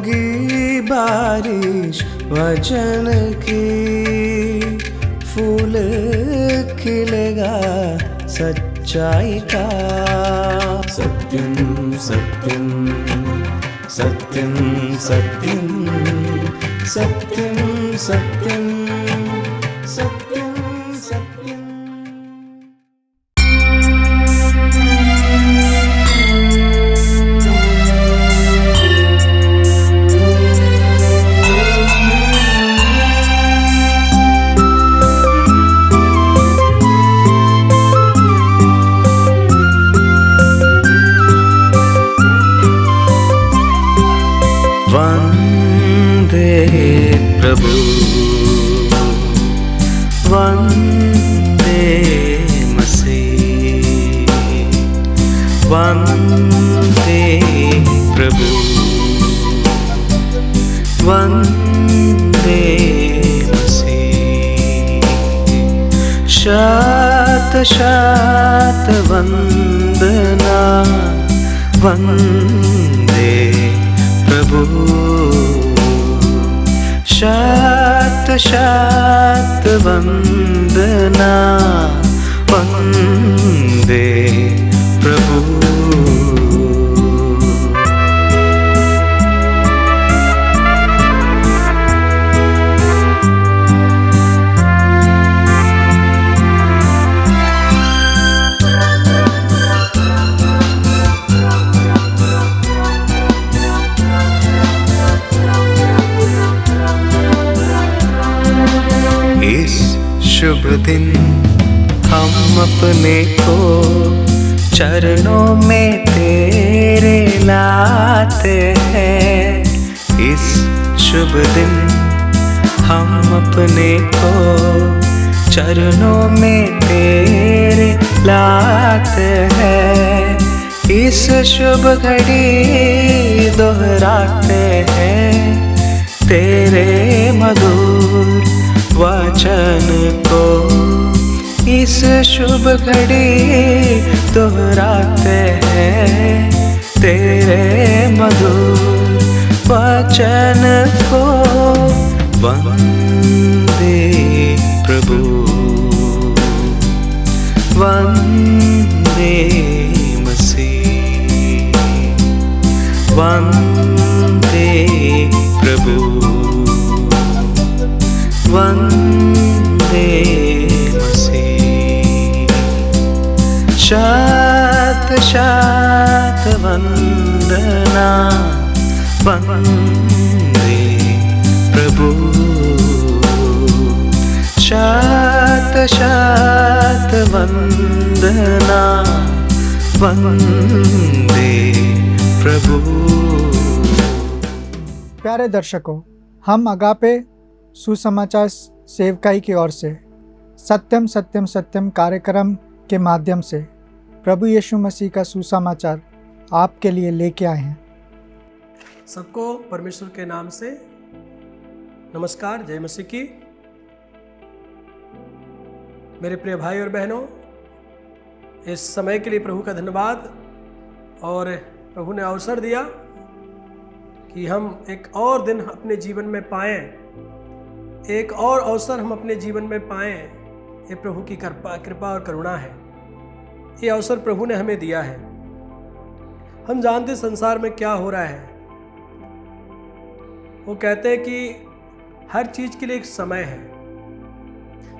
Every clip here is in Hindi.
होगी बारिश वचन की, फूल खिलेगा सच्चाई का। सत्यम सत्यम सत्यम सत्यम सत्यम सत्यम सत्यम सत्यम। वंदे प्रभु वंदे मसीह, वंदे प्रभु वंदे मसीह। शत शत वंदना वंदे प्रभु, शत शत वंदना वंदे प्रभु। इस शुभ दिन हम अपने को चरणों में तेरे लाते हैं। इस शुभ दिन हम अपने को चरणों में तेरे लाते हैं। इस शुभ घड़ी दोहराते हैं तेरे मधुर वचन को। इस शुभ घड़ी दोहराते हैं तेरे मधुर वचन को। वंदे प्रभु वंदे मसीह, वंदे प्रभु वंदे मसीह। शत शत वंदना वंदे प्रभु, शत शत वंदना वंदे प्रभु। प्यारे दर्शकों, हम अगापे सुसमाचार सेवकाई की ओर से सत्यम सत्यम सत्यम कार्यक्रम के माध्यम से प्रभु यीशु मसीह का सुसमाचार आपके लिए लेके आए हैं। सबको परमेश्वर के नाम से नमस्कार, जय मसीह की। मेरे प्रिय भाई और बहनों, इस समय के लिए प्रभु का धन्यवाद। और प्रभु ने अवसर दिया कि हम एक और दिन अपने जीवन में पाएं, एक और अवसर हम अपने जीवन में पाएं। ये प्रभु की कृपा और करुणा है। ये अवसर प्रभु ने हमें दिया है। हम जानते संसार में क्या हो रहा है। वो कहते हैं कि हर चीज के लिए एक समय है,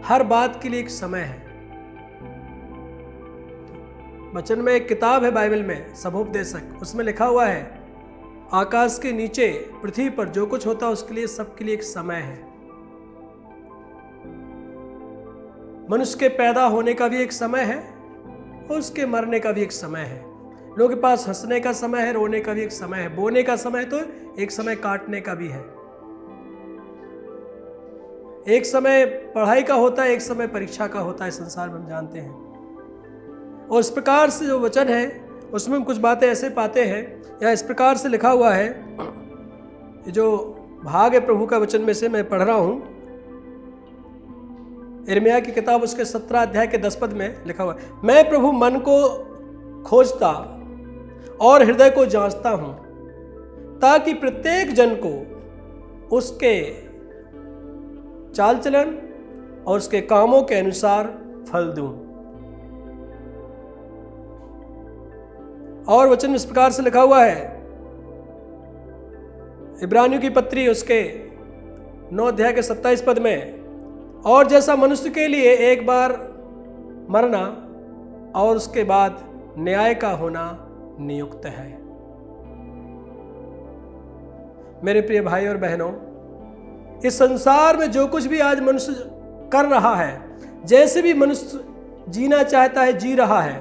हर बात के लिए एक समय है। वचन में एक किताब है बाइबल में, सबोपदेशक, उसमें लिखा हुआ है आकाश के नीचे पृथ्वी पर जो कुछ होता है उसके लिए, सबके लिए एक समय है। मनुष्य के पैदा होने का भी एक समय है और उसके मरने का भी एक समय है। लोगों के पास हंसने का समय है, रोने का भी एक समय है, बोने का समय, तो एक समय काटने का भी है। एक समय पढ़ाई का होता है, एक समय परीक्षा का होता है, संसार में हम जानते हैं। और इस प्रकार से जो वचन है उसमें हम कुछ बातें ऐसे पाते हैं, या इस प्रकार से लिखा हुआ है। जो भाग है प्रभु का वचन में से मैं पढ़ रहा हूँ, यिर्मयाह की किताब उसके 17 अध्याय के 10 पद में लिखा हुआ है, मैं प्रभु मन को खोजता और हृदय को जांचता हूँ ताकि प्रत्येक जन को उसके चाल चलन और उसके कामों के अनुसार फल दूं। और वचन इस प्रकार से लिखा हुआ है, इब्रानियों की पत्री उसके 9 अध्याय के 27 पद में, और जैसा मनुष्य के लिए एक बार मरना और उसके बाद न्याय का होना नियुक्त है। मेरे प्रिय भाई और बहनों, इस संसार में जो कुछ भी आज मनुष्य कर रहा है, जैसे भी मनुष्य जीना चाहता है जी रहा है,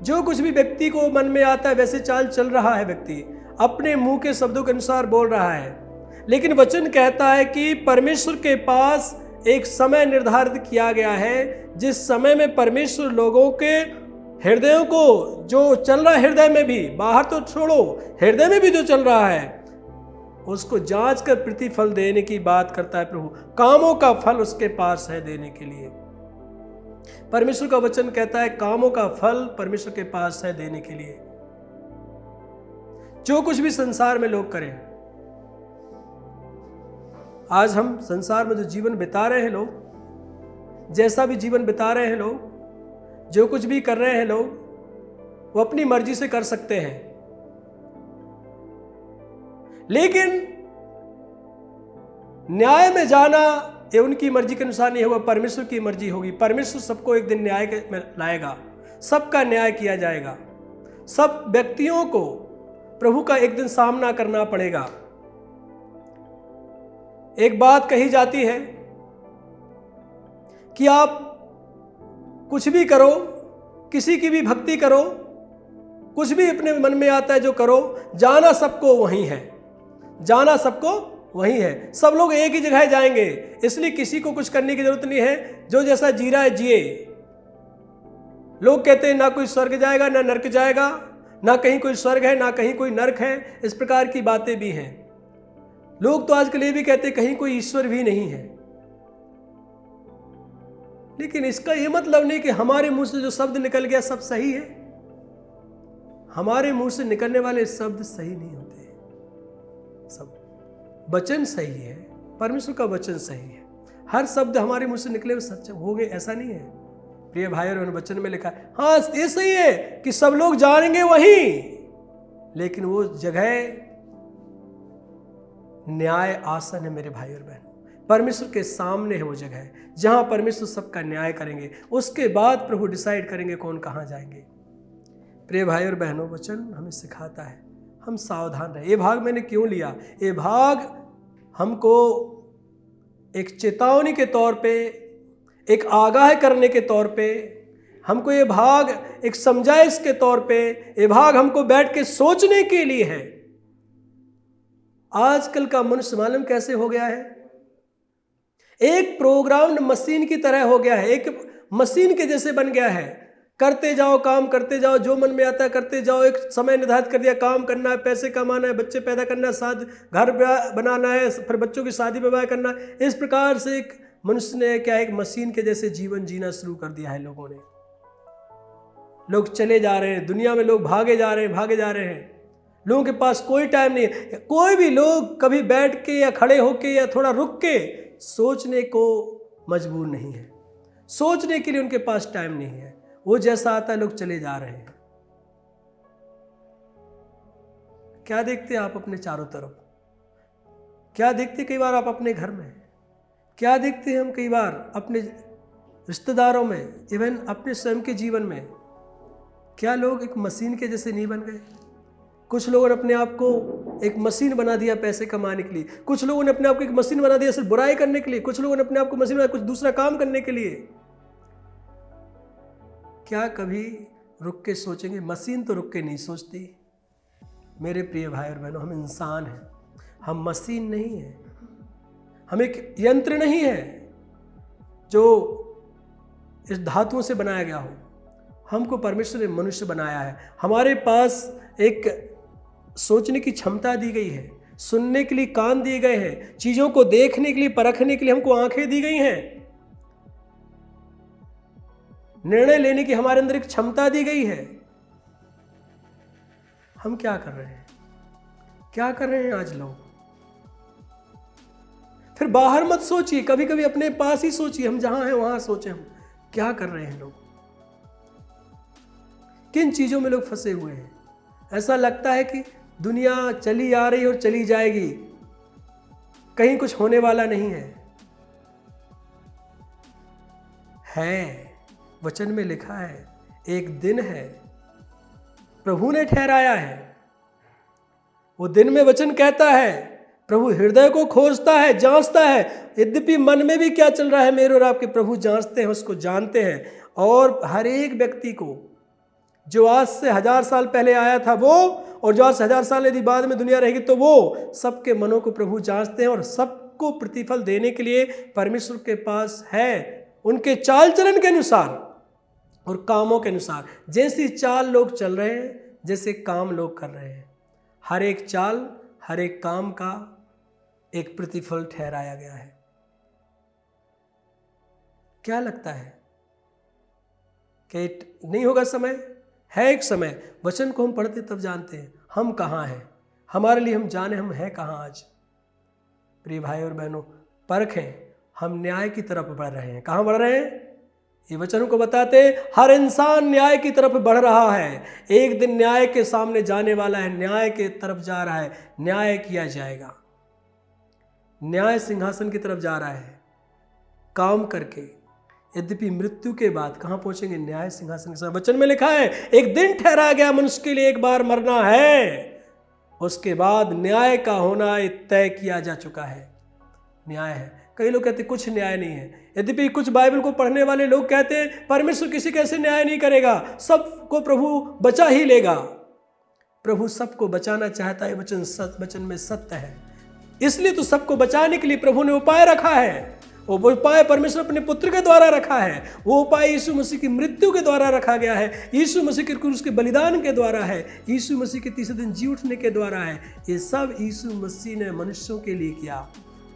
जो कुछ भी व्यक्ति को मन में आता है वैसे चाल चल रहा है, व्यक्ति अपने मुंह के शब्दों के अनुसार बोल रहा है। लेकिन वचन कहता है कि परमेश्वर के पास एक समय निर्धारित किया गया है, जिस समय में परमेश्वर लोगों के हृदयों को, जो चल रहा है हृदय में भी, बाहर तो छोड़ो, हृदय में भी जो चल रहा है उसको जांच कर प्रतिफल देने की बात करता है प्रभु। कामों का फल उसके पास है देने के लिए। परमेश्वर का वचन कहता है कामों का फल परमेश्वर के पास है देने के लिए। जो कुछ भी संसार में लोग करें, आज हम संसार में जो जीवन बिता रहे हैं लोग, जैसा भी जीवन बिता रहे हैं लोग, जो कुछ भी कर रहे हैं लोग, वो अपनी मर्जी से कर सकते हैं। लेकिन न्याय में जाना ये उनकी मर्जी के अनुसार नहीं होगा, परमेश्वर की मर्जी होगी। परमेश्वर सबको एक दिन न्याय में लाएगा, सबका न्याय किया जाएगा। सब व्यक्तियों को प्रभु का एक दिन सामना करना पड़ेगा। एक बात कही जाती है कि आप कुछ भी करो, किसी की भी भक्ति करो, कुछ भी अपने मन में आता है जो करो, जाना सबको वहीं है, जाना सबको वहीं है। सब लोग एक ही जगह जाएंगे, इसलिए किसी को कुछ करने की जरूरत नहीं है। जो जैसा जी रहा है जिए। लोग कहते हैं ना कोई स्वर्ग जाएगा ना नरक जाएगा, ना कहीं कोई स्वर्ग है ना कहीं कोई नरक है, इस प्रकार की बातें भी हैं। लोग तो आजकल ये भी कहते हैं कहीं कोई ईश्वर भी नहीं है। लेकिन इसका ये मतलब नहीं कि हमारे मुंह से जो शब्द निकल गया सब सही है। हमारे मुंह से निकलने वाले शब्द सही नहीं होते। सब वचन सही है, परमेश्वर का वचन सही है। हर शब्द हमारे मुंह से निकले हुए सच हो गए ऐसा नहीं है। प्रिय भाई और वचन में लिखा है, हाँ ये सही है कि सब लोग जाएंगे वहीं, लेकिन वो जगह न्याय आसन है मेरे भाई और बहनों। परमेश्वर के सामने है वो जगह जहां परमेश्वर सबका न्याय करेंगे। उसके बाद प्रभु डिसाइड करेंगे कौन कहां जाएंगे। प्रिय भाई और बहनों, वचन हमें सिखाता है हम सावधान रहे। ये भाग मैंने क्यों लिया? ये भाग हमको एक चेतावनी के तौर पे, एक आगाह करने के तौर पे, हमको ये भाग एक समझाइश के तौर पे, ये भाग हमको बैठ के सोचने के लिए है। आजकल का मनुष्य मालूम कैसे हो गया है? एक प्रोग्राम्ड मशीन की तरह हो गया है, एक मशीन के जैसे बन गया है। करते जाओ, काम करते जाओ, जो मन में आता है करते जाओ। एक समय निर्धारित कर दिया, काम करना है, पैसे कमाना है, बच्चे पैदा करना है, शादी घर बनाना है, फिर बच्चों की शादी विवाह करना है। इस प्रकार से एक मनुष्य ने क्या एक मशीन के जैसे जीवन जीना शुरू कर दिया है लोगों ने। लोग चले जा रहे हैं, दुनिया में लोग भागे जा रहे हैं। लोगों के पास कोई टाइम नहीं है। कोई भी लोग कभी बैठ के या खड़े होके या थोड़ा रुक के सोचने को मजबूर नहीं है। सोचने के लिए उनके पास टाइम नहीं है। वो जैसा आता है लोग चले जा रहे हैं। क्या देखते हैं आप अपने चारों तरफ? क्या देखते कई बार आप अपने घर में? क्या देखते हैं हम कई बार अपने रिश्तेदारों में, इवन अपने स्वयं के जीवन में? क्या लोग एक मशीन के जैसे नहीं बन गए? कुछ लोगों ने अपने आप को एक मशीन बना दिया पैसे कमाने के लिए। कुछ लोगों ने अपने आप को एक मशीन बना दिया सिर्फ बुराई करने के लिए। कुछ लोगों ने अपने आप को मशीन बनाया कुछ दूसरा काम करने के लिए। क्या कभी रुक के सोचेंगे? मशीन तो रुक के नहीं सोचती। मेरे प्रिय भाई और बहनों, हम इंसान हैं, हम मशीन नहीं है। हम एक यंत्र नहीं है जो इस धातुओं से बनाया गया हो। हमको परमेश्वर ने मनुष्य बनाया है। हमारे पास एक सोचने की क्षमता दी गई है, सुनने के लिए कान दिए गए हैं, चीजों को देखने के लिए, परखने के लिए हमको आंखें दी गई हैं, निर्णय लेने की हमारे अंदर एक क्षमता दी गई है। हम क्या कर रहे हैं? क्या कर रहे हैं आज लोग? फिर बाहर मत सोचिए, कभी कभी अपने पास ही सोचिए, हम जहां हैं वहां सोचे हम क्या कर रहे हैं लोग, किन चीजों में लोग फंसे हुए हैं। ऐसा लगता है कि दुनिया चली आ रही और चली जाएगी, कहीं कुछ होने वाला नहीं है। वचन में लिखा है एक दिन है, प्रभु ने ठहराया है। वो दिन में वचन कहता है, प्रभु हृदय को खोजता है, जांचता है। यद्यपि मन में भी क्या चल रहा है मेरे और आपके प्रभु जांचते हैं, उसको जानते हैं। और हर एक व्यक्ति को, जो आज से 1000 साल पहले आया था वो, और जो आज से 1000 साल यदि बाद में दुनिया रहेगी तो वो, सबके मनों को प्रभु जांचते हैं और सबको प्रतिफल देने के लिए परमेश्वर के पास है, उनके चाल चलन के अनुसार और कामों के अनुसार। जैसी चाल लोग चल रहे हैं, जैसे काम लोग कर रहे हैं, हर एक चाल, हर एक काम का एक प्रतिफल ठहराया गया है। क्या लगता है कि नहीं होगा समय? है एक समय। वचन को हम पढ़ते तब जानते हैं हम कहाँ हैं, हमारे लिए हम जाने हम हैं कहाँ आज। प्रिय भाई और बहनों, परखें, हम न्याय की तरफ बढ़ रहे हैं। कहाँ बढ़ रहे हैं? ये वचनों को बताते हर इंसान न्याय की तरफ बढ़ रहा है। एक दिन न्याय के सामने जाने वाला है, न्याय के तरफ जा रहा है, न्याय किया जाएगा। न्याय सिंहासन की तरफ जा रहा है काम करके। यद्यपि मृत्यु के बाद कहाँ पहुंचेंगे? न्याय सिंहासन के सामने। वचन में लिखा है एक दिन ठहराया गया मनुष्य के लिए, एक बार मरना है, उसके बाद न्याय का होना तय किया जा चुका है। न्याय है। कई लोग कहते कुछ न्याय नहीं है। यद्यपि कुछ बाइबल को पढ़ने वाले लोग कहते हैं परमेश्वर किसी कैसे न्याय नहीं करेगा, सबको प्रभु बचा ही लेगा। प्रभु सबको बचाना चाहता है, वचन में सत्य है। इसलिए तो सबको बचाने के लिए प्रभु ने उपाय रखा है। वो उपाय परमेश्वर अपने पुत्र के द्वारा रखा है। वो उपाय यीशु मसीह की मृत्यु के द्वारा रखा गया है, यीशु मसीह के क्रूस के बलिदान के द्वारा है, यीशु मसीह के तीसरे दिन जी उठने के द्वारा है। ये सब यीशु मसीह ने मनुष्यों के लिए किया,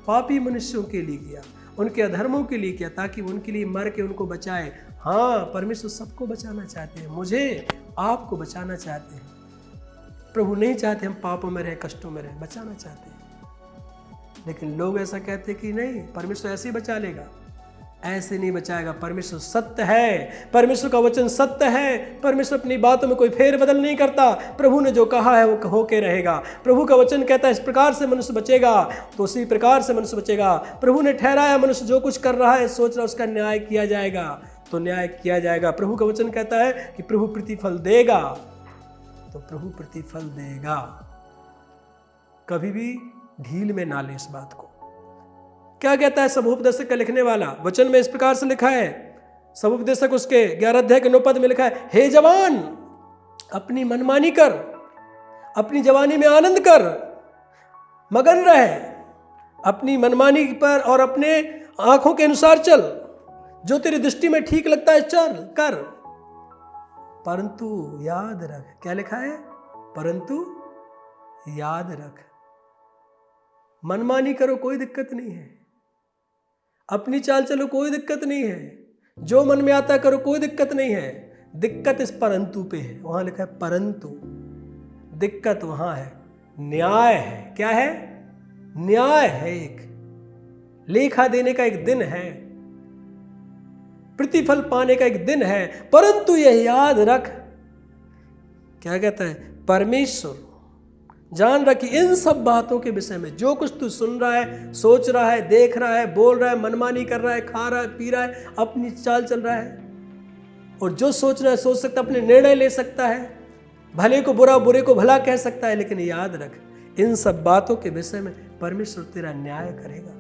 पापी मनुष्यों के लिए किया, उनके अधर्मों के लिए किया, ताकि वो उनके लिए मर के उनको बचाए। हाँ, परमेश्वर सबको बचाना चाहते हैं, मुझे आपको बचाना चाहते हैं। प्रभु नहीं चाहते हम पापों में रहे, कष्टों में रहे, बचाना चाहते हैं। लेकिन लोग ऐसा कहते हैं कि नहीं, परमेश्वर ऐसे ही बचा लेगा। ऐसे नहीं बचाएगा। परमेश्वर सत्य है, परमेश्वर का वचन सत्य है। परमेश्वर अपनी बातों में कोई फेर बदल नहीं करता। प्रभु ने जो कहा है वो होके रहेगा। प्रभु का वचन कहता है इस प्रकार से मनुष्य बचेगा तो उसी प्रकार से मनुष्य बचेगा। प्रभु ने ठहराया मनुष्य जो कुछ कर रहा है, सोच रहा है, उसका न्याय किया जाएगा तो न्याय किया जाएगा। प्रभु का वचन कहता है कि प्रभु प्रतिफल देगा तो प्रभु प्रतिफल देगा। कभी भी ढील में ना ले इस बात को। क्या कहता है सबोपदेशक का लिखने वाला? वचन में इस प्रकार से लिखा है, सबोपदेशक उसके 11 अध्याय के 9 पद में लिखा है, हे जवान अपनी मनमानी कर, अपनी जवानी में आनंद कर, मगन रहे, अपनी मनमानी पर और अपने आंखों के अनुसार चल, जो तेरी दृष्टि में ठीक लगता है चल कर, परंतु याद रख। क्या लिखा है? परंतु याद रख। मनमानी करो कोई दिक्कत नहीं है, अपनी चाल चलो कोई दिक्कत नहीं है, जो मन में आता करो कोई दिक्कत नहीं है। दिक्कत इस परंतु पे है। वहां लिखा है परंतु, दिक्कत वहां है, न्याय है। क्या है? न्याय है। एक लेखा देने का एक दिन है, प्रतिफल पाने का एक दिन है। परंतु यह याद रख, क्या कहता है? परमेश्वर जान रखी इन सब बातों के विषय में, जो कुछ तू सुन रहा है, सोच रहा है, देख रहा है, बोल रहा है, मनमानी कर रहा है, खा रहा है, पी रहा है, अपनी चाल चल रहा है, और जो सोच रहा है सोच सकता है, अपने निर्णय ले सकता है, भले को बुरा, बुरे को भला कह सकता है। लेकिन याद रख इन सब बातों के विषय में परमेश्वर तेरा न्याय करेगा।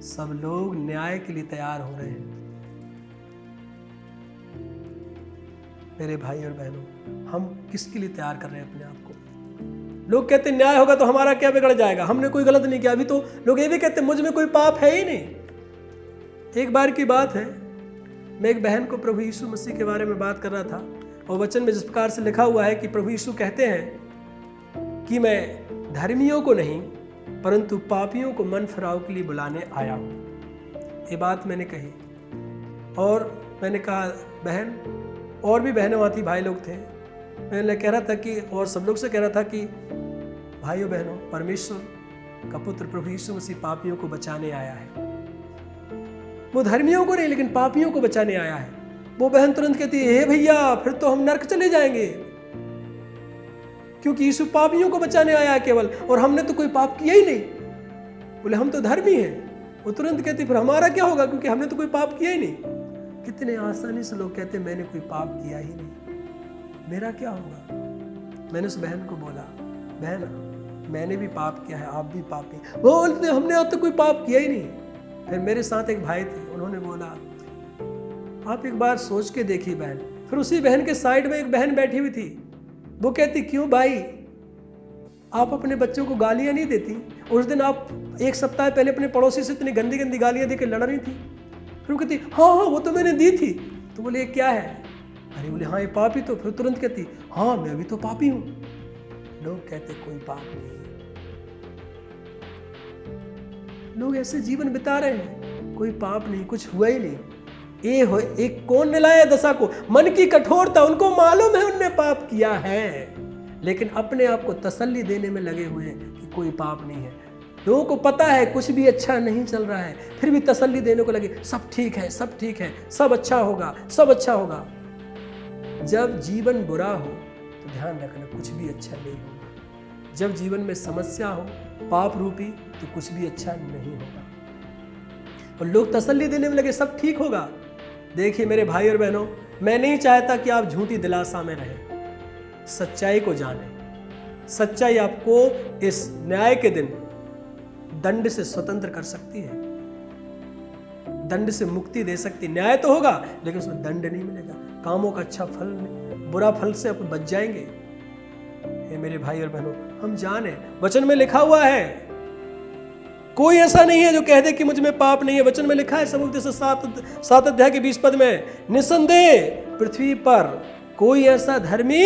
सब लोग न्याय के लिए तैयार हो रहे हैं। मेरे भाई और बहनों, हम किसके लिए तैयार कर रहे हैं अपने आप को? लोग कहते हैं न्याय होगा तो हमारा क्या बिगड़ जाएगा, हमने कोई गलत नहीं किया। अभी तो लोग ये भी कहते हैं मुझ में कोई पाप है ही नहीं। एक बार की बात है, मैं एक बहन को प्रभु यीशु मसीह के बारे में बात कर रहा था, और वचन में जिस प्रकार से लिखा हुआ है कि प्रभु यीशु कहते हैं कि मैं धर्मियों को नहीं परंतु पापियों को मन फिराव के लिए बुलाने आया हूँ। ये बात मैंने कही, और मैंने कहा बहन, और भी बहनें वहाँ थी, भाई लोग थे। मैं कह रहा था कि, और सब लोग से कह रहा था कि भाइयों बहनों, परमेश्वर का पुत्र प्रभु यीशु मसीह पापियों को बचाने आया है। वो धर्मियों को नहीं, लेकिन पापियों को बचाने आया है। वो बहन तुरंत कहती है, हे भैया फिर तो हम नरक चले जाएंगे, क्योंकि यीशु पापियों को बचाने आया है केवल, और हमने तो कोई पाप किया ही नहीं। बोले हम तो धर्मी हैं। वो तुरंत कहती फिर हमारा क्या होगा, क्योंकि हमने तो कोई पाप किया ही नहीं। कितने आसानी से लोग कहते मैंने कोई पाप किया ही नहीं, मेरा क्या होगा। मैंने उस बहन को बोला, बहन मैंने भी पाप किया है, आप भी पापी। वो बोलते हमने अब तक कोई पाप किया ही नहीं। फिर मेरे साथ एक भाई थे, उन्होंने बोला आप एक बार सोच के देखिए बहन। फिर उसी बहन के साइड में एक बहन बैठी हुई थी। वो कहती क्यों भाई, आप अपने बच्चों को गालियां नहीं देती? उस दिन आप एक सप्ताह पहले अपने पड़ोसी से इतनी गंदी गंदी गालियां देकर लड़ रही थी। फिर वो कहती हाँ वो तो मैंने दी थी। तो बोले ये क्या है? अरे बोले हाँ ये पापी। तो फिर तुरंत कहती हाँ मैं भी तो पापी हूं। लोग कहते कोई पाप नहीं। लोग ऐसे जीवन बिता रहे हैं, कोई पाप नहीं, कुछ हुआ ही नहीं। ये हो एक कौन मिलाया दशा को? मन की कठोरता। उनको मालूम है उनने पाप किया है, लेकिन अपने आप को तसल्ली देने में लगे हुए हैं कि कोई पाप नहीं है। लोगों को पता है कुछ भी अच्छा नहीं चल रहा है, फिर भी तसल्ली देने को लगे, सब ठीक है, सब ठीक है, सब अच्छा होगा, सब अच्छा होगा। जब जीवन बुरा हो तो ध्यान रखना कुछ भी अच्छा नहीं होगा। जब जीवन में समस्या हो पाप रूपी तो कुछ भी अच्छा नहीं होगा। और लोग तसल्ली देने में लगे सब ठीक होगा। देखिए मेरे भाई और बहनों, मैं नहीं चाहता कि आप झूठी दिलासा में रहें। सच्चाई को जानें। सच्चाई आपको इस न्याय के दिन दंड से स्वतंत्र कर सकती है, दंड से मुक्ति दे सकती। न्याय तो होगा लेकिन उसमें दंड नहीं मिलेगा, कामों का अच्छा फल नहीं, बुरा फल से आप बच जाएंगे। ये मेरे भाई और बहनों, हम जाने वचन में लिखा हुआ है, कोई ऐसा नहीं है जो कह दे कि मुझ में पाप नहीं है। वचन में लिखा है समुद्र 7 अध्याय के 20 पद में, निसंदेह पृथ्वी पर कोई ऐसा धर्मी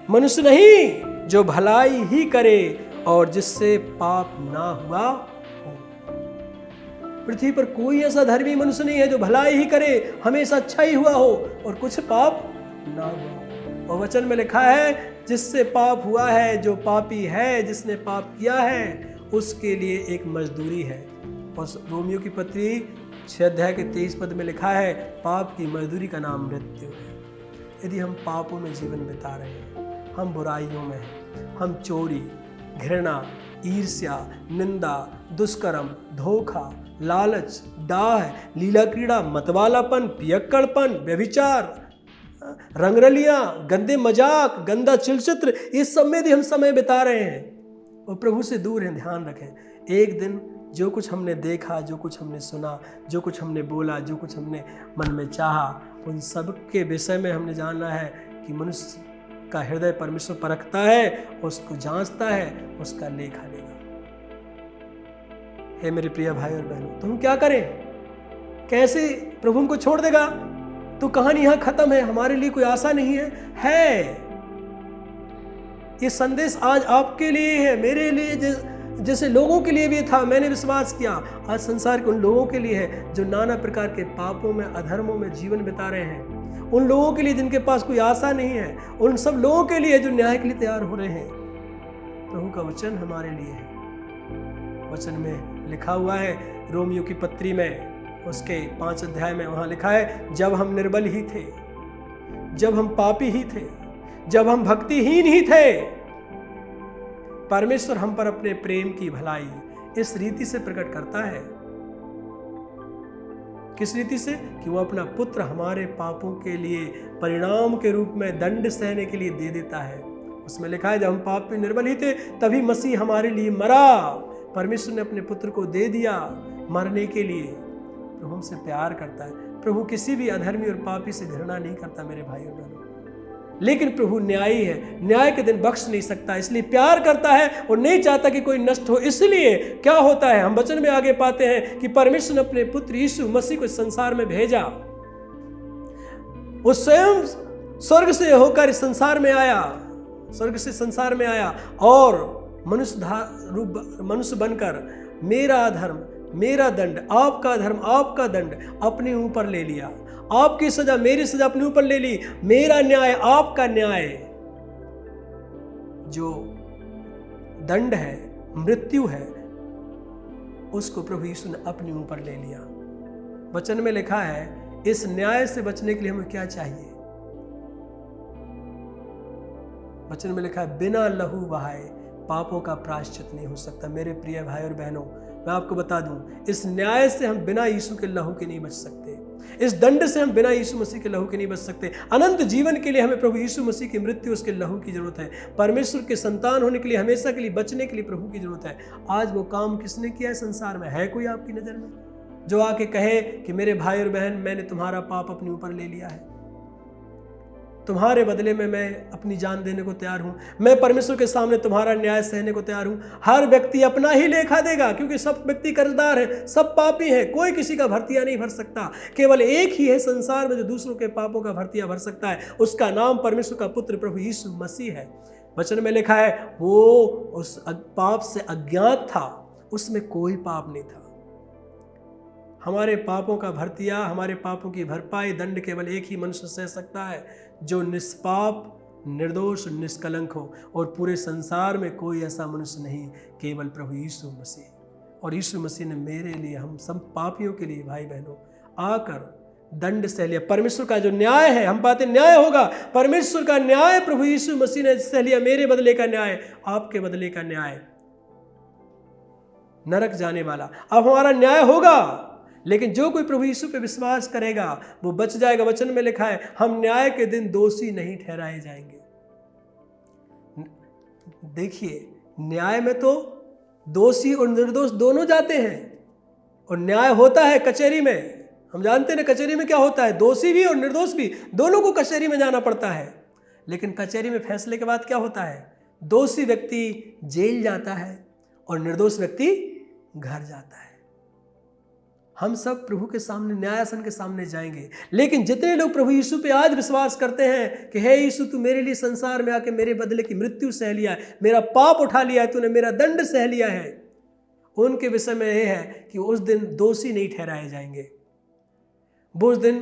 मनुष्य नहीं जो भलाई ही करे और जिससे पाप ना हुआ हो। पृथ्वी पर कोई ऐसा धर्मी मनुष्य नहीं है जो भलाई ही करे, हमेशा अच्छा ही हुआ हो और कुछ पाप ना हुआ। और वचन में लिखा है जिससे पाप हुआ है, जो पापी है, जिसने पाप किया है, उसके लिए एक मजदूरी है। और रोमियो की पत्री 6 अध्याय के 23 पद में लिखा है पाप की मजदूरी का नाम मृत्यु है। यदि हम पापों में जीवन बिता रहे हैं, हम बुराइयों में हैं, हम चोरी, घृणा, ईर्ष्या, निंदा, दुष्कर्म, धोखा, लालच, डाह, लीला क्रीड़ा, मतवालापन, पियक्कड़पन, व्यभिचार, रंगरलियां, गंदे मजाक, गंदा चलचित्र, इस सब में भी हम समय बिता रहे हैं और प्रभु से दूर हैं। ध्यान रखें, एक दिन जो कुछ हमने देखा, जो कुछ हमने सुना, जो कुछ हमने बोला, जो कुछ हमने मन में चाहा, उन सब के विषय में हमने जानना है कि मनुष्य का हृदय परमेश्वर परखता है, उसको जांचता है, उसका लेखा लेगा। हे मेरे प्रिय भाई और बहनों, तो हम क्या करें? कैसे प्रभु हमको छोड़ देगा? तो कहानी यहाँ खत्म है, हमारे लिए कोई आशा नहीं है। ये संदेश आज आपके लिए है, मेरे लिए, जैसे लोगों के लिए भी था। मैंने विश्वास किया आज संसार के उन लोगों के लिए है जो नाना प्रकार के पापों में, अधर्मों में जीवन बिता रहे हैं। उन लोगों के लिए जिनके पास कोई आशा नहीं है, उन सब लोगों के लिए जो न्याय के लिए तैयार हो रहे हैं। प्रभु का वचन हमारे लिए है। वचन में लिखा हुआ है रोमियो की पत्री में उसके 5 अध्याय में, वहां लिखा है जब हम निर्बल ही थे, जब हम पापी ही थे, जब हम भक्तिहीन ही थे, परमेश्वर हम पर अपने प्रेम की भलाई इस रीति से प्रकट करता है। किस रीति से? कि वो अपना पुत्र हमारे पापों के लिए परिणाम के रूप में दंड सहने के लिए दे देता है। उसमें लिखा है जब हम पाप में निर्बल ही थे तभी मसीह हमारे लिए मरा। परमेश्वर ने अपने पुत्र को दे दिया मरने के लिए। प्रभु हमसे प्यार करता है। प्रभु किसी भी अधर्मी और पापी से घृणा नहीं करता मेरे भाई और बहनों, लेकिन प्रभु न्यायी है, न्याय के दिन बख्श नहीं सकता, इसलिए प्यार करता है और नहीं चाहता कि कोई नष्ट हो। इसलिए क्या होता है, हम वचन में आगे पाते हैं कि परमेश्वर ने अपने पुत्र यीशु मसीह को संसार में भेजा। वो स्वयं स्वर्ग से होकर इस संसार में आया, स्वर्ग से संसार में आया और मनुष्य बनकर मेरा अधर्म, मेरा दंड, आपका धर्म, आपका दंड अपने ऊपर ले लिया। आपकी सजा, मेरी सजा अपने ऊपर ले ली। मेरा न्याय, आपका न्याय जो दंड है, मृत्यु है, उसको प्रभु यीशु ने अपने ऊपर ले लिया। वचन में लिखा है, इस न्याय से बचने के लिए हमें क्या चाहिए? वचन में लिखा है, बिना लहू बहाए पापों का प्रायश्चित नहीं हो सकता। मेरे प्रिय भाई और बहनों, मैं आपको बता दूं, इस न्याय से हम बिना यीशु के लहू के नहीं बच सकते। इस दंड से हम बिना यीशु मसीह के लहू के नहीं बच सकते। अनंत जीवन के लिए हमें प्रभु यीशु मसीह की मृत्यु, उसके लहू की जरूरत है। परमेश्वर के संतान होने के लिए, हमेशा के लिए बचने के लिए प्रभु की जरूरत है। आज वो काम किसने किया है संसार में? है कोई आपकी नजर में जो आके कहे कि मेरे भाई और बहन, मैंने तुम्हारा पाप अपने ऊपर ले लिया है, तुम्हारे बदले में मैं अपनी जान देने को तैयार हूं, मैं परमेश्वर के सामने तुम्हारा न्याय सहने को तैयार हूं। हर व्यक्ति अपना ही लेखा देगा, क्योंकि सब व्यक्ति कर्जदार है, सब पापी हैं, कोई किसी का भर्तिया नहीं भर सकता। केवल एक ही है संसार में जो दूसरों के पापों का भर्तिया भर सकता है, उसका नाम परमेश्वर का पुत्र प्रभु यीशु मसीह है। वचन में लिखा है, वो उस पाप से अज्ञात था, उसमें कोई पाप नहीं था। हमारे पापों का भर्तिया, हमारे पापों की भरपाई, दंड केवल एक ही मनुष्य सह सकता है, जो निष्पाप, निर्दोष, निष्कलंक हो। और पूरे संसार में कोई ऐसा मनुष्य नहीं, केवल प्रभु यीशु मसीह। और यीशु मसीह ने मेरे लिए, हम सब पापियों के लिए भाई बहनों आकर दंड सह लिया। परमेश्वर का जो न्याय है, हम पाते न्याय होगा, परमेश्वर का न्याय प्रभु यीशु मसीह ने सह लिया। मेरे बदले का न्याय, आपके बदले का न्याय, नरक जाने वाला। अब हमारा न्याय होगा, लेकिन जो कोई प्रभु यीशु पे विश्वास करेगा वो बच जाएगा। वचन में लिखा है, हम न्याय के दिन दोषी नहीं ठहराए जाएंगे। देखिए, न्याय में तो दोषी और निर्दोष दोनों जाते हैं, और न्याय होता है कचहरी में। हम जानते हैं ना कचहरी में क्या होता है, दोषी भी और निर्दोष भी दोनों को कचहरी में जाना पड़ता है। लेकिन कचहरी में फैसले के बाद क्या होता है, दोषी व्यक्ति जेल जाता है और निर्दोष व्यक्ति घर जाता है। हम सब प्रभु के सामने, न्यायासन के सामने जाएंगे। लेकिन जितने लोग प्रभु यीशु पे आज विश्वास करते हैं कि हे यीशु, तू मेरे लिए संसार में आके मेरे बदले की मृत्यु सह लिया है, मेरा पाप उठा लिया है, तूने मेरा दंड सह लिया है, उनके विषय में यह है कि उस दिन दोषी नहीं ठहराए जाएंगे। वो उस दिन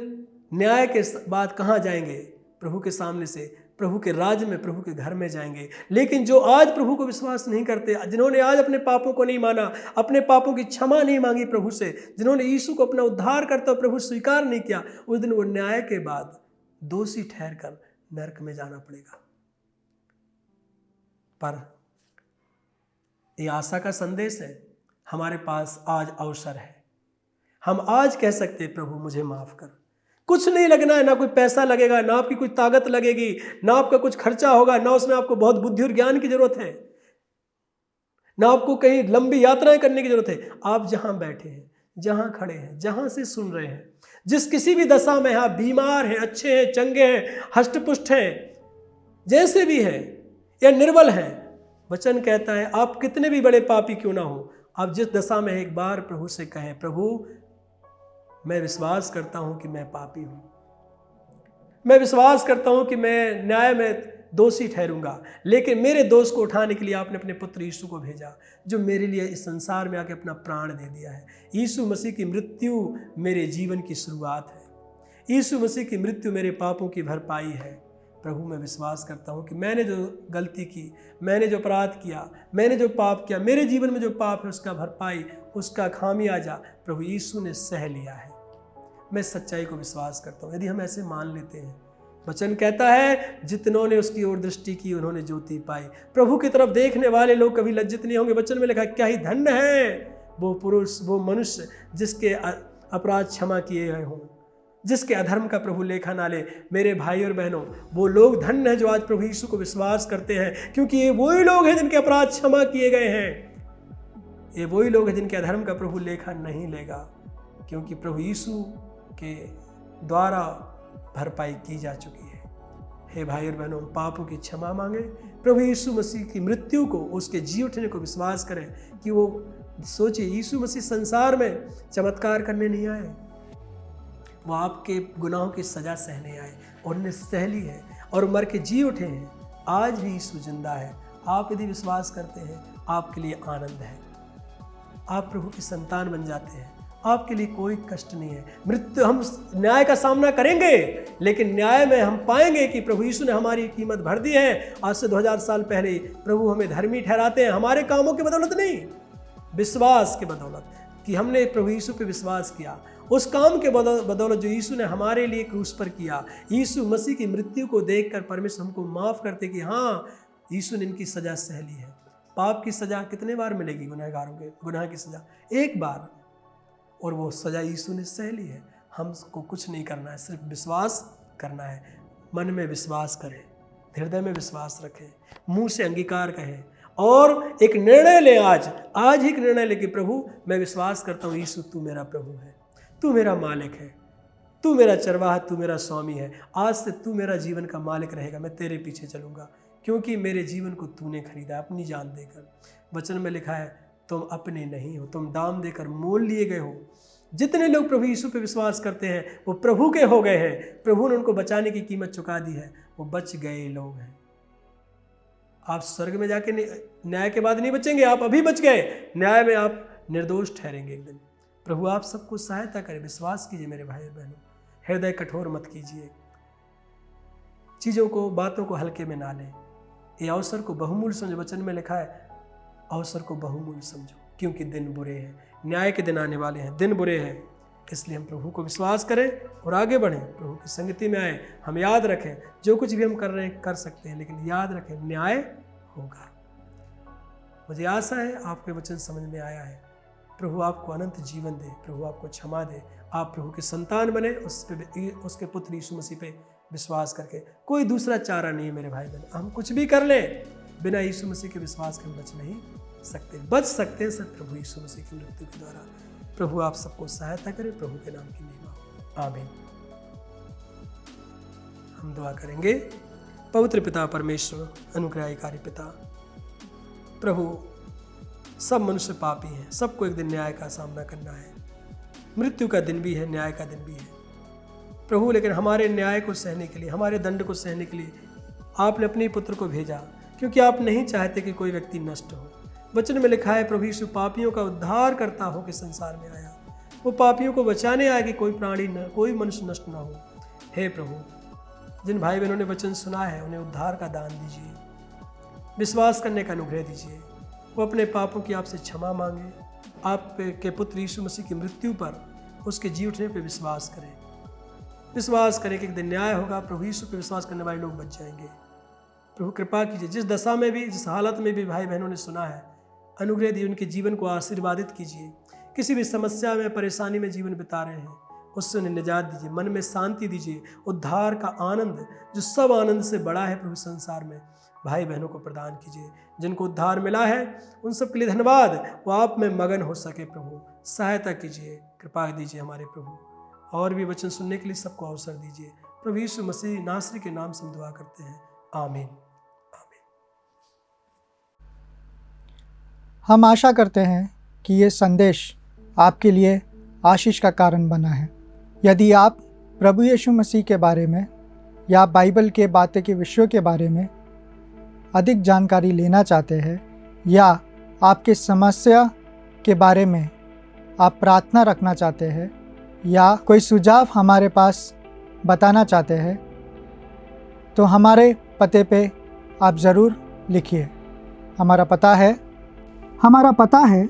न्याय के बाद कहाँ जाएंगे? प्रभु के सामने से, प्रभु के राज्य में, प्रभु के घर में जाएंगे। लेकिन जो आज प्रभु को विश्वास नहीं करते, जिन्होंने आज अपने पापों को नहीं माना, अपने पापों की क्षमा नहीं मांगी प्रभु से, जिन्होंने यीशु को अपना उद्धार करता हुआ प्रभु स्वीकार नहीं किया, उस दिन वो न्याय के बाद दोषी ठहरकर नरक में जाना पड़ेगा। पर ये आशा का संदेश है, हमारे पास आज अवसर है। हम आज कह सकते हैं, प्रभु मुझे माफ कर। कुछ नहीं लगना है, ना कोई पैसा लगेगा, ना आपकी कोई ताकत लगेगी, ना आपका कुछ खर्चा होगा, ना उसमें आपको बहुत बुद्धि और ज्ञान की जरूरत है, ना आपको कहीं लंबी यात्राएं करने की जरूरत है। आप जहां बैठे हैं, जहां खड़े हैं, जहां से सुन रहे हैं, जिस किसी भी दशा में आप बीमार हैं, अच्छे हैं, चंगे हैं, हष्टपुष्ट हैं, जैसे भी हैं या निर्बल हैं, वचन कहता है आप कितने भी बड़े पापी क्यों ना हो, आप जिस दशा में एक बार प्रभु से कहें, प्रभु मैं विश्वास करता हूं कि मैं पापी हूं, मैं विश्वास करता हूं कि मैं न्याय में दोषी ठहरूंगा, लेकिन मेरे दोष को उठाने के लिए आपने अपने पुत्र यीशु को भेजा, जो मेरे लिए इस संसार में आके अपना प्राण दे दिया है। यीशु मसीह की मृत्यु मेरे जीवन की शुरुआत है। यीशु मसीह की मृत्यु मेरे पापों की भरपाई है। प्रभु मैं विश्वास करता हूँ कि मैंने जो गलती की, मैंने जो अपराध किया, मैंने जो पाप किया, मेरे जीवन में जो पाप है उसका भरपाई, उसका खामियाजा प्रभु यीशु ने सह लिया है। मैं सच्चाई को विश्वास करता हूँ। यदि हम ऐसे मान लेते हैं, वचन कहता है जितनों ने उसकी ओर दृष्टि की उन्होंने ज्योति पाई। प्रभु की तरफ देखने वाले लोग कभी लज्जित नहीं होंगे। वचन में लिखा है क्या ही धन्य है वो पुरुष, वो मनुष्य जिसके अपराध क्षमा किए गए हों, जिसके अधर्म का प्रभु लेखा ना ले। मेरे भाई और बहनों, वो लोग धन्य हैं जो आज प्रभु यीशु को विश्वास करते हैं, क्योंकि ये वही लोग हैं जिनके अपराध क्षमा किए गए हैं। ये वही लोग हैं जिनके अधर्म का प्रभु लेखा नहीं लेगा, क्योंकि प्रभु यीशु के द्वारा भरपाई की जा चुकी है। हे भाई और बहनों, पापों की क्षमा मांगे, प्रभु यीशु मसीह की मृत्यु को, उसके जी उठने को विश्वास करें। कि वो सोचिए, यीशु मसीह संसार में चमत्कार करने नहीं आए, वो आपके गुनाहों की सजा सहने आए और उन्हें सह ली है और मर के जी उठे हैं। आज भी यीशु जिंदा है। आप यदि विश्वास करते हैं, आपके लिए आनंद है। आप प्रभु की संतान बन जाते हैं, आपके लिए कोई कष्ट नहीं है। मृत्यु, हम न्याय का सामना करेंगे, लेकिन न्याय में हम पाएंगे कि प्रभु यीशु ने हमारी कीमत भर दी है। आज से 2000 साल पहले प्रभु हमें धर्मी ठहराते हैं, हमारे कामों की बदौलत नहीं, विश्वास के बदौलत, कि हमने प्रभु यीशु पे विश्वास किया। उस काम के बदौलत जो यीशु ने हमारे लिए क्रूस पर किया, यीशु मसीह की मृत्यु को देखकर परमेश्वर हमको माफ़ करते कि हाँ, यीशु ने इनकी सज़ा सह ली है। पाप की सज़ा कितने बार मिलेगी गुनहगारों के? गुनाह की सज़ा एक बार, और वो सज़ा यीशु ने सह ली है। हमको कुछ नहीं करना है, सिर्फ विश्वास करना है। मन में विश्वास करें, हृदय में विश्वास रखें, मुंह से अंगीकार कहें और एक निर्णय लें। आज ही एक निर्णय लें कि प्रभु मैं विश्वास करता हूँ, यीशु तू मेरा प्रभु है, तू मेरा मालिक है, तू मेरा चरवाहा, तू मेरा स्वामी है। आज से तू मेरा जीवन का मालिक रहेगा, मैं तेरे पीछे चलूँगा, क्योंकि मेरे जीवन को तूने खरीदा अपनी जान देकर। वचन में लिखा है, तुम अपने नहीं हो, तुम दाम देकर मोल लिए गए हो। जितने लोग प्रभु यीशु पे विश्वास करते हैं वो प्रभु के हो गए हैं। प्रभु ने उनको बचाने की कीमत चुका दी है, वो बच गए लोग हैं। आप स्वर्ग में जाके न्याय के बाद नहीं बचेंगे, आप अभी बच गए, न्याय में आप निर्दोष ठहरेंगे एक दिन। प्रभु आप सबको सहायता करें। विश्वास कीजिए मेरे भाई बहनों, हृदय कठोर मत कीजिए, चीज़ों को, बातों को हल्के में ना लें। ये अवसर को बहुमूल्य समझो। वचन में लिखा है, अवसर को बहुमूल्य समझो, क्योंकि दिन बुरे हैं, न्याय के दिन आने वाले हैं, दिन बुरे हैं। इसलिए हम प्रभु को विश्वास करें और आगे बढ़ें, प्रभु की संगति में आए। हम याद रखें, जो कुछ भी हम कर रहे हैं कर सकते हैं, लेकिन याद रखें न्याय होगा। मुझे आशा है आपके वचन समझ में आया है। प्रभु आपको अनंत जीवन दे, प्रभु आपको क्षमा दे, आप प्रभु के संतान बने, उसके पुत्र यीशु मसीह पे विश्वास करके। कोई दूसरा चारा नहीं है मेरे भाई बहन। हम कुछ भी कर लें, बिना यीशु मसीह के विश्वास के हम बच नहीं सकते। बच सकते हैं सिर्फ प्रभु यीशु मसीह की मृत्यु के द्वारा। प्रभु आप सबको सहायता करें, प्रभु के नाम की महिमा। आमीन। हम दुआ करेंगे। पवित्र पिता परमेश्वर, अनुग्रहकारी पिता, प्रभु सब मनुष्य पापी हैं, सबको एक दिन न्याय का सामना करना है। मृत्यु का दिन भी है, न्याय का दिन भी है प्रभु। लेकिन हमारे न्याय को सहने के लिए, हमारे दंड को सहने के लिए आपने अपने पुत्र को भेजा, क्योंकि आप नहीं चाहते कि कोई व्यक्ति नष्ट हो। वचन में लिखा है, प्रभु यीशु पापियों का उद्धार करता हो के संसार में आया। वो पापियों को बचाने आया कि कोई मनुष्य नष्ट ना हो। हे प्रभु, जिन भाई बहनों ने वचन सुना है उन्हें उद्धार का दान दीजिए, विश्वास करने का अनुग्रह दीजिए। वो अपने पापों की आपसे क्षमा मांगे, आप के पुत्र यीशु मसीह की मृत्यु पर, उसके जी उठने पर विश्वास करें। विश्वास करें कि एक दिन न्याय होगा। प्रभु यीशु पर विश्वास करने वाले लोग बच जाएंगे। प्रभु कृपा कीजिए, जिस दशा में भी, जिस हालत में भी भाई बहनों ने सुना है, अनुग्रह दिए, उनके जीवन को आशीर्वादित कीजिए। किसी भी समस्या में, परेशानी में जीवन बिता रहे हैं, उससे उन्हें निजात दीजिए, मन में शांति दीजिए। उद्धार का आनंद, जो सब आनंद से बड़ा है प्रभु संसार में, भाई बहनों को प्रदान कीजिए। जिनको उद्धार मिला है उन सब के लिए धन्यवाद। वो आप में मगन हो सके प्रभु, सहायता कीजिए, कृपा दीजिए हमारे प्रभु। और भी वचन सुनने के लिए सबको अवसर दीजिए। प्रभु यीशु मसीह नासरी के नाम से हम दुआ करते हैं, आमीन। हम आशा करते हैं कि ये संदेश आपके लिए आशीष का कारण बना है। यदि आप प्रभु यीशु मसीह के बारे में या बाइबल के बातें के विषयों के बारे में अधिक जानकारी लेना चाहते हैं, या आपके समस्या के बारे में आप प्रार्थना रखना चाहते हैं, या कोई सुझाव हमारे पास बताना चाहते हैं, तो हमारे पते पे आप ज़रूर लिखिए। हमारा पता है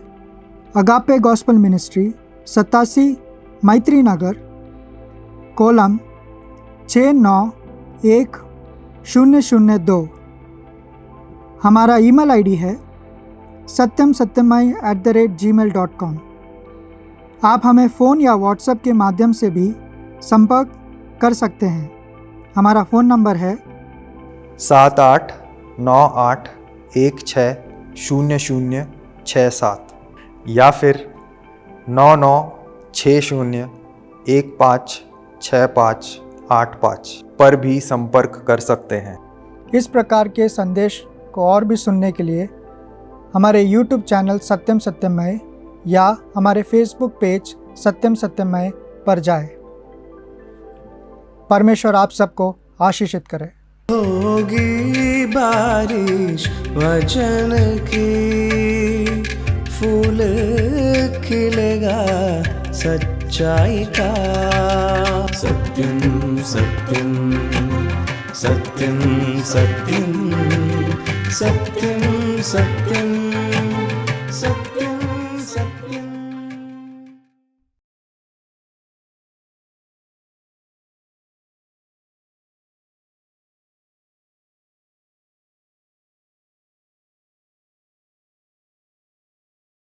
अगापे गॉस्पेल मिनिस्ट्री, 87 मैत्री नगर, कोलम 691002। हमारा ईमेल आईडी है satyamsatyamai@gmail.com। आप हमें फ़ोन या व्हाट्सएप के माध्यम से भी संपर्क कर सकते हैं। हमारा फ़ोन नंबर है 7898160067 या फिर 9960156585 पर भी संपर्क कर सकते हैं। इस प्रकार के संदेश को और भी सुनने के लिए हमारे YouTube चैनल सत्यम सत्यमय या हमारे Facebook पेज सत्यम सत्यमय पर जाएं। परमेश्वर आप सबको आशीषित करे। होगी बारिश वचन की, फूल खिलेगा सच्चाई का। सत्यम सत्यम सत्यम सत्यम सत्यम सत्यम